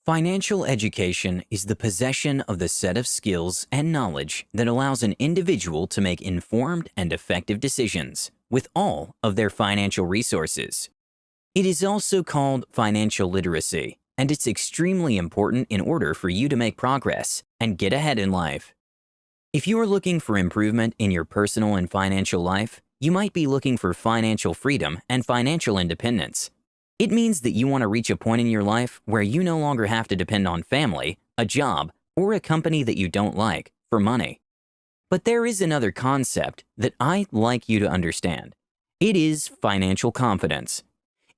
Financial education is the possession of the set of skills and knowledge that allows an individual to make informed and effective decisions with all of their financial resources. It is also called financial literacy, and it's extremely important in order for you to make progress and get ahead in life. If you are looking for improvement in your personal and financial life, you might be looking for financial freedom and financial independence. It means that you want to reach a point in your life where you no longer have to depend on family, a job, or a company that you don't like for money. But there is another concept that I'd like you to understand. It is financial confidence.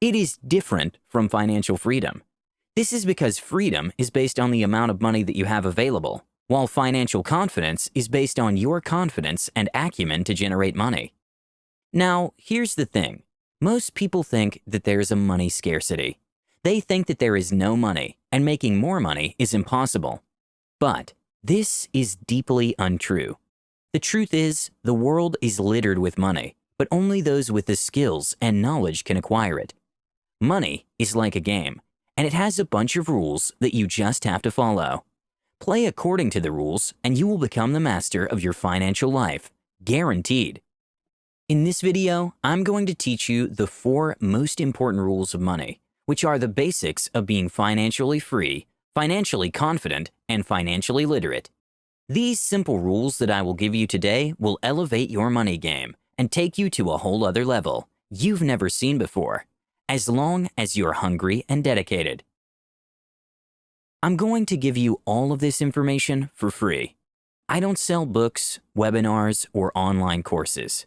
It is different from financial freedom. This is because freedom is based on the amount of money that you have available, while financial confidence is based on your confidence and acumen to generate money. Now, here's the thing. Most people think that there is a money scarcity. They think that there is no money and making more money is impossible. But this is deeply untrue. The truth is, the world is littered with money, but only those with the skills and knowledge can acquire it. Money is like a game, and it has a bunch of rules that you just have to follow. Play according to the rules, and you will become the master of your financial life, guaranteed. In this video, I'm going to teach you the 4 most important rules of money, which are the basics of being financially free, financially confident, and financially literate. These simple rules that I will give you today will elevate your money game and take you to a whole other level you've never seen before, as long as you're hungry and dedicated. I'm going to give you all of this information for free. I don't sell books, webinars, or online courses.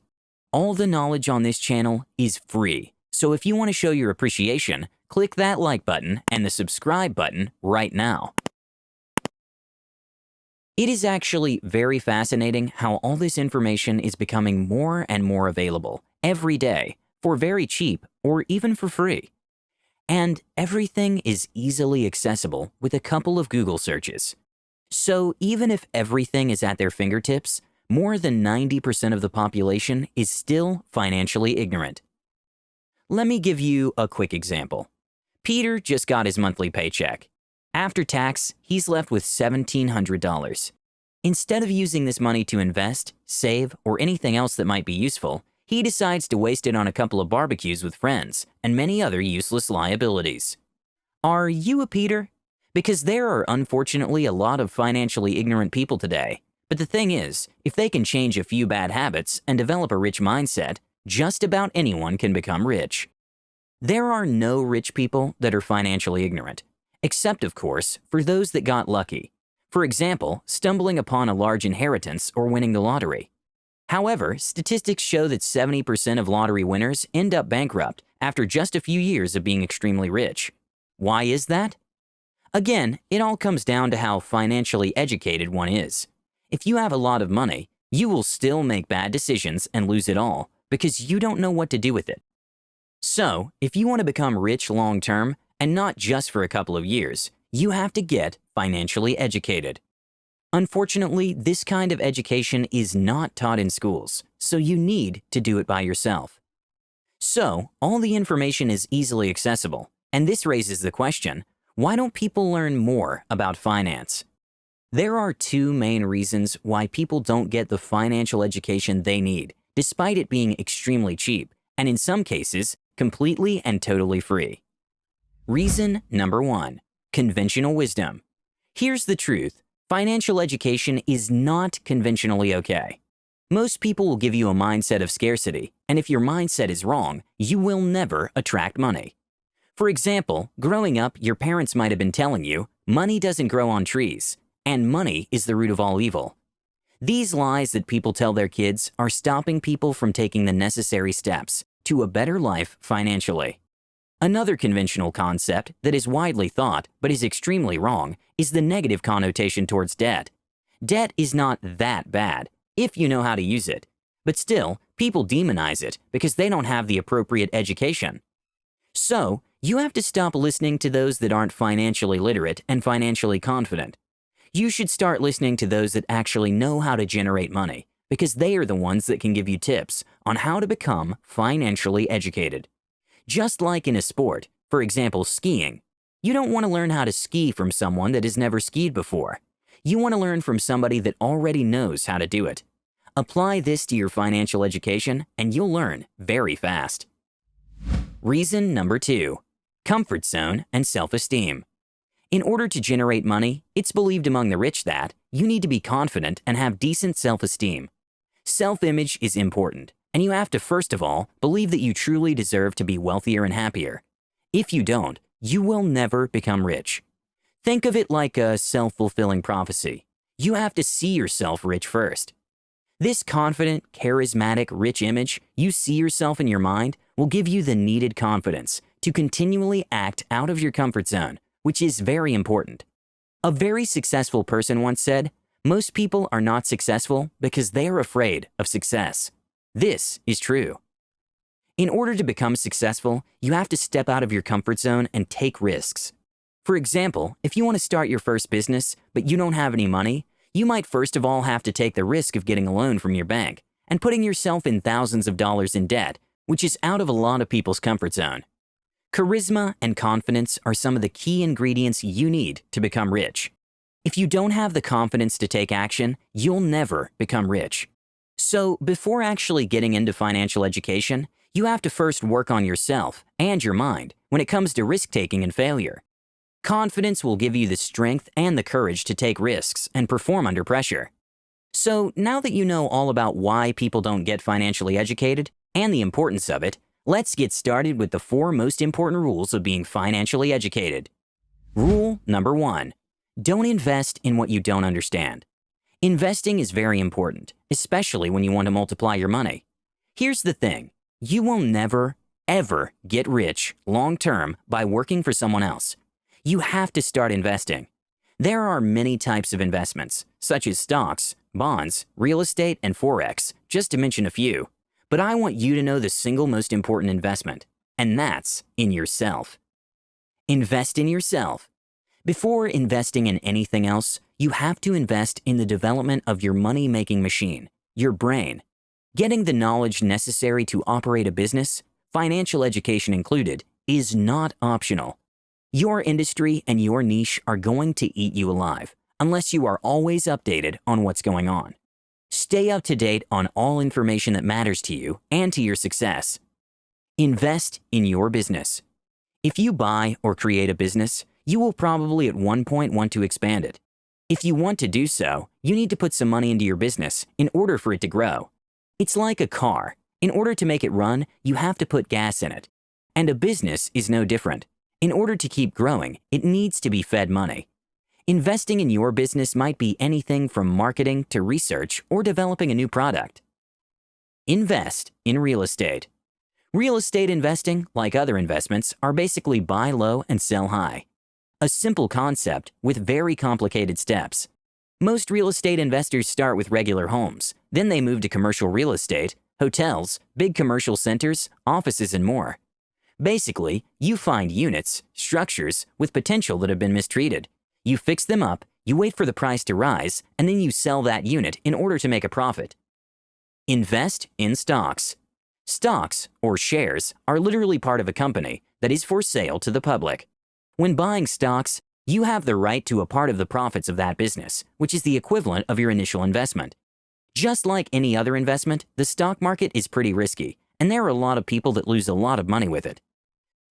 All the knowledge on this channel is free, so if you want to show your appreciation, click that like button and the subscribe button right now. It is actually very fascinating how all this information is becoming more and more available every day for very cheap or even for free. And everything is easily accessible with a couple of Google searches. So even if everything is at their fingertips, more than 90% of the population is still financially ignorant. Let me give you a quick example. Peter just got his monthly paycheck. After tax, he's left with $1,700. Instead of using this money to invest, save, or anything else that might be useful, he decides to waste it on a couple of barbecues with friends and many other useless liabilities. Are you a Peter? Because there are unfortunately a lot of financially ignorant people today. But the thing is, if they can change a few bad habits and develop a rich mindset, just about anyone can become rich. There are no rich people that are financially ignorant, except of course for those that got lucky. For example, stumbling upon a large inheritance or winning the lottery. However, statistics show that 70% of lottery winners end up bankrupt after just a few years of being extremely rich. Why is that? Again, it all comes down to how financially educated one is. If you have a lot of money, you will still make bad decisions and lose it all because you don't know what to do with it. So, if you want to become rich long-term, and not just for a couple of years, you have to get financially educated. Unfortunately, this kind of education is not taught in schools, so you need to do it by yourself. So, all the information is easily accessible, and this raises the question, why don't people learn more about finance? There are 2 main reasons why people don't get the financial education they need, despite it being extremely cheap, and in some cases, completely and totally free. Reason number 1, conventional wisdom. Here's the truth, financial education is not conventionally okay. Most people will give you a mindset of scarcity, and if your mindset is wrong, you will never attract money. For example, growing up, your parents might have been telling you, money doesn't grow on trees. And money is the root of all evil. These lies that people tell their kids are stopping people from taking the necessary steps to a better life financially. Another conventional concept that is widely thought but is extremely wrong is the negative connotation towards debt. Debt is not that bad if you know how to use it, but still, people demonize it because they don't have the appropriate education. So, you have to stop listening to those that aren't financially literate and financially confident. You should start listening to those that actually know how to generate money, because they are the ones that can give you tips on how to become financially educated. Just like in a sport, for example skiing, You don't want to learn how to ski from someone that has never skied before. You want to learn from somebody that already knows how to do it. Apply this to your financial education and you'll learn very fast. Reason number 2, comfort zone and self-esteem. In order to generate money, it's believed among the rich that you need to be confident and have decent self-esteem. Self-image is important, and you have to first of all believe that you truly deserve to be wealthier and happier. If you don't, you will never become rich. Think of it like a self-fulfilling prophecy. You have to see yourself rich first. This confident, charismatic, rich image you see yourself in your mind will give you the needed confidence to continually act out of your comfort zone, which is very important. A very successful person once said, "Most people are not successful because they are afraid of success." This is true. In order to become successful, you have to step out of your comfort zone and take risks. For example, if you want to start your first business, but you don't have any money, you might first of all have to take the risk of getting a loan from your bank and putting yourself in thousands of dollars in debt, which is out of a lot of people's comfort zone. Charisma and confidence are some of the key ingredients you need to become rich. If you don't have the confidence to take action, you'll never become rich. So, before actually getting into financial education, you have to first work on yourself and your mind when it comes to risk-taking and failure. Confidence will give you the strength and the courage to take risks and perform under pressure. So, now that you know all about why people don't get financially educated and the importance of it, let's get started with the 4 most important rules of being financially educated. Rule number 1. Don't invest in what you don't understand. Investing is very important, especially when you want to multiply your money. Here's the thing. You will never, ever get rich long-term by working for someone else. You have to start investing. There are many types of investments, such as stocks, bonds, real estate, and Forex, just to mention a few. But I want you to know the single most important investment, and that's in yourself. Invest in yourself. Before investing in anything else, you have to invest in the development of your money-making machine, your brain. Getting the knowledge necessary to operate a business, financial education included, is not optional. Your industry and your niche are going to eat you alive unless you are always updated on what's going on. Stay up to date on all information that matters to you and to your success. Invest in your business. If you buy or create a business, you will probably at one point want to expand it. If you want to do so, you need to put some money into your business in order for it to grow. It's like a car. In order to make it run, you have to put gas in it. And a business is no different. In order to keep growing, it needs to be fed money. Investing in your business might be anything from marketing to research or developing a new product. Invest in real estate. Real estate investing, like other investments, are basically buy low and sell high. A simple concept with very complicated steps. Most real estate investors start with regular homes, then they move to commercial real estate, hotels, big commercial centers, offices, and more. Basically, you find units, structures with potential that have been mistreated. You fix them up, you wait for the price to rise, and then you sell that unit in order to make a profit. Invest in stocks. Stocks, or shares, are literally part of a company that is for sale to the public. When buying stocks, you have the right to a part of the profits of that business, which is the equivalent of your initial investment. Just like any other investment, the stock market is pretty risky, and there are a lot of people that lose a lot of money with it.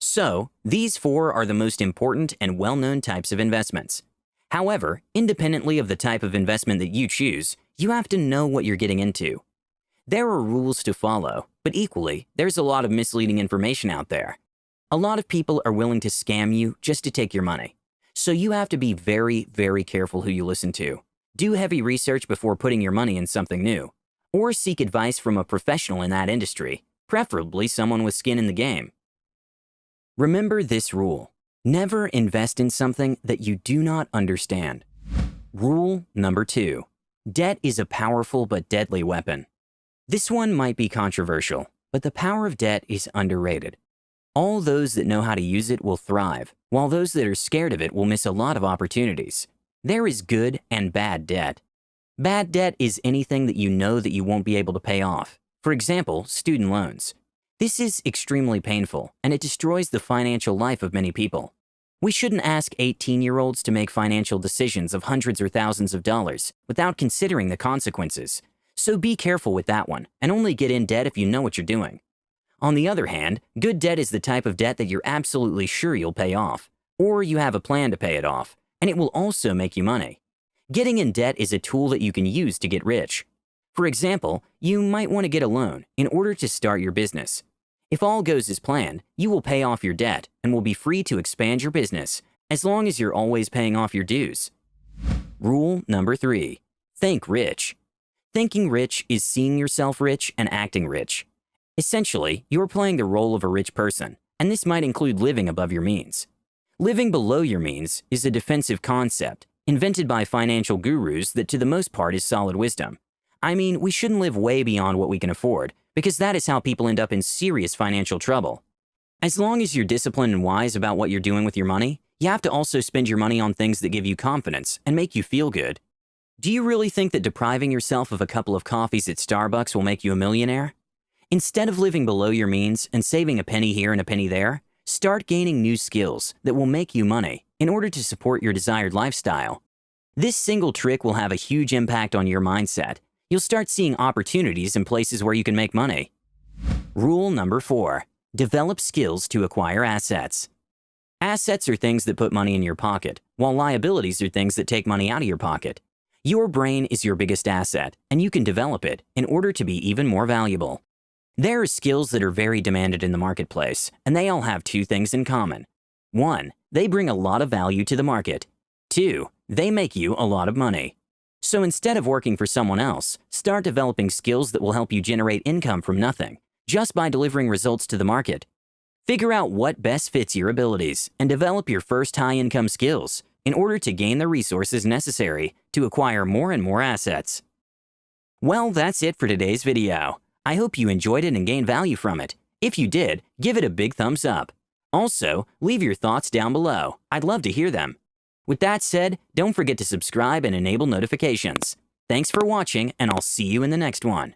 So, these 4 are the most important and well-known types of investments. However, independently of the type of investment that you choose, you have to know what you're getting into. There are rules to follow, but equally, there's a lot of misleading information out there. A lot of people are willing to scam you just to take your money. So you have to be very, very careful who you listen to. Do heavy research before putting your money in something new. Or seek advice from a professional in that industry, preferably someone with skin in the game. Remember this rule. Never invest in something that you do not understand. Rule number 2. Debt is a powerful but deadly weapon. This one might be controversial, but the power of debt is underrated. All those that know how to use it will thrive, while those that are scared of it will miss a lot of opportunities. There is good and bad debt. Bad debt is anything that you know that you won't be able to pay off. For example, student loans. This is extremely painful, and it destroys the financial life of many people. We shouldn't ask 18-year-olds to make financial decisions of hundreds or thousands of dollars without considering the consequences. So be careful with that one, and only get in debt if you know what you're doing. On the other hand, good debt is the type of debt that you're absolutely sure you'll pay off, or you have a plan to pay it off, and it will also make you money. Getting in debt is a tool that you can use to get rich. For example, you might want to get a loan in order to start your business. If all goes as planned, you will pay off your debt and will be free to expand your business as long as you're always paying off your dues. Rule number 3. Think rich. Thinking rich is seeing yourself rich and acting rich. Essentially, you're playing the role of a rich person, and this might include living above your means. Living below your means is a defensive concept invented by financial gurus that to the most part is solid wisdom. I mean, we shouldn't live way beyond what we can afford, because that is how people end up in serious financial trouble. As long as you're disciplined and wise about what you're doing with your money, you have to also spend your money on things that give you confidence and make you feel good. Do you really think that depriving yourself of a couple of coffees at Starbucks will make you a millionaire? Instead of living below your means and saving a penny here and a penny there, start gaining new skills that will make you money in order to support your desired lifestyle. This single trick will have a huge impact on your mindset. You'll start seeing opportunities in places where you can make money. Rule number 4. Develop skills to acquire assets. Assets are things that put money in your pocket, while liabilities are things that take money out of your pocket. Your brain is your biggest asset, and you can develop it in order to be even more valuable. There are skills that are very demanded in the marketplace, and they all have 2 things in common. 1. They bring a lot of value to the market. 2. They make you a lot of money. So instead of working for someone else, start developing skills that will help you generate income from nothing, just by delivering results to the market. Figure out what best fits your abilities and develop your first high-income skills in order to gain the resources necessary to acquire more and more assets. Well, that's it for today's video. I hope you enjoyed it and gained value from it. If you did, give it a big thumbs up. Also, leave your thoughts down below. I'd love to hear them. With that said, don't forget to subscribe and enable notifications. Thanks for watching, and I'll see you in the next one.